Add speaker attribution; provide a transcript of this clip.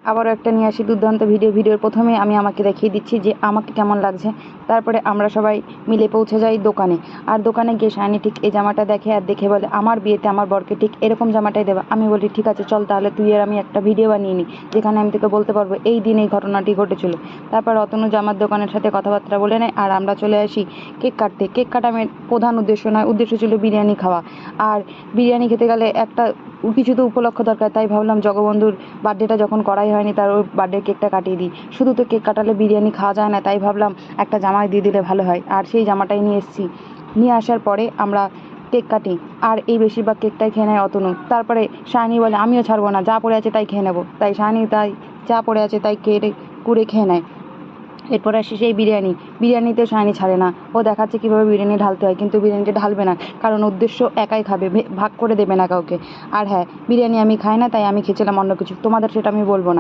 Speaker 1: আবারও একটা নিয়ে আসি দুর্দান্ত ভিডিওর প্রথমে আমি আমাকে দেখিয়ে দিচ্ছি যে আমাকে কেমন লাগছে। তারপরে আমরা সবাই মিলে পৌঁছে যাই দোকানে। আর দোকানে গিয়ে শাইনি ঠিক এই জামাটা দেখে আর দেখে বলে আমার বিয়েতে আমার বরকে ঠিক এরকম জামাটাই দেবা। আমি বলি ঠিক আছে চল তাহলে তুই আর আমি একটা ভিডিও বানিয়ে নিই, যেখানে আমি তোকে বলতে পারবো এই দিন এই ঘটনাটি ঘটেছিল। তারপর অতনু জামার দোকানের সাথে কথাবার্তা বলে নেয় আর আমরা চলে আসি কেক কাটতে। কেক কাটা আমার প্রধান উদ্দেশ্য নয়, উদ্দেশ্য ছিল বিরিয়ানি খাওয়া। আর বিরিয়ানি খেতে গেলে একটা কিছু তো উপলক্ষ দরকার, তাই ভাবলাম জগবন্ধুর বার্থডেটা যখন করাই হয়নি তার ওর বার্থডের কেকটা কাটিয়ে দিই। শুধু তো কেক কাটালে বিরিয়ানি খাওয়া যায় না, তাই ভাবলাম একটা জামাই দিয়ে দিলে ভালো হয়। আর সেই জামাটাই নিয়ে এসেছি। নিয়ে আসার পরে আমরা কেক কাটি আর এই বেশিরভাগ কেকটাই খেয়ে নেয় অতনু। তারপরে শাইনি বলে আমিও ছাড়বো না, যা পড়ে আছে তাই খেয়ে নেবো। তাই শাইনি তাই যা পড়ে আছে তাই কুড়ে খেয়ে নেয়। এরপর আসি সেই বিরিয়ানিতে শাইনি ছাড়ে না। ও দেখাচ্ছে কীভাবে বিরিয়ানি ঢালতে হয়, কিন্তু বিরিয়ানিটা ঢালবে না, কারণ উদ্দেশ্য একাই খাবে, ভাগ করে দেবে না কাউকে। আর হ্যাঁ, বিরিয়ানি আমি খাই না, তাই আমি খেয়েছিলাম অন্য কিছু, তোমাদের সেটা আমি বলবো না।